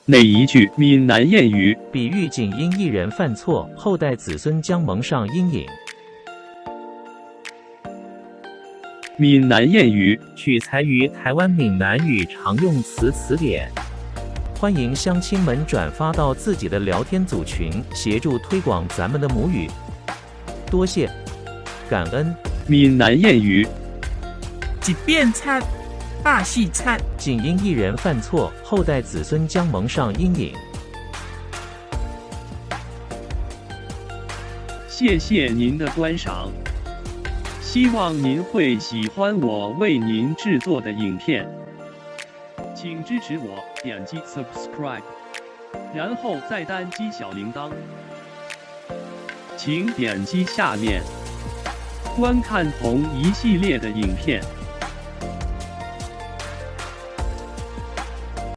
哪一句闽南谚语比喻仅因一人犯错，后代子孙将蒙上阴影。闽南谚语取材于台湾闽南语常用词词典。欢迎乡亲们转发到自己的聊天组群，协助推广咱们的母语。多谢，感恩。闽南谚语一变菜，百事菜。仅因一人犯错，后代子孙将蒙上阴影。谢谢您的观赏，希望您会喜欢我为您制作的影片，请支持我，点击 subscribe， 然后再单击小铃铛，请点击下面观看同一系列的影片。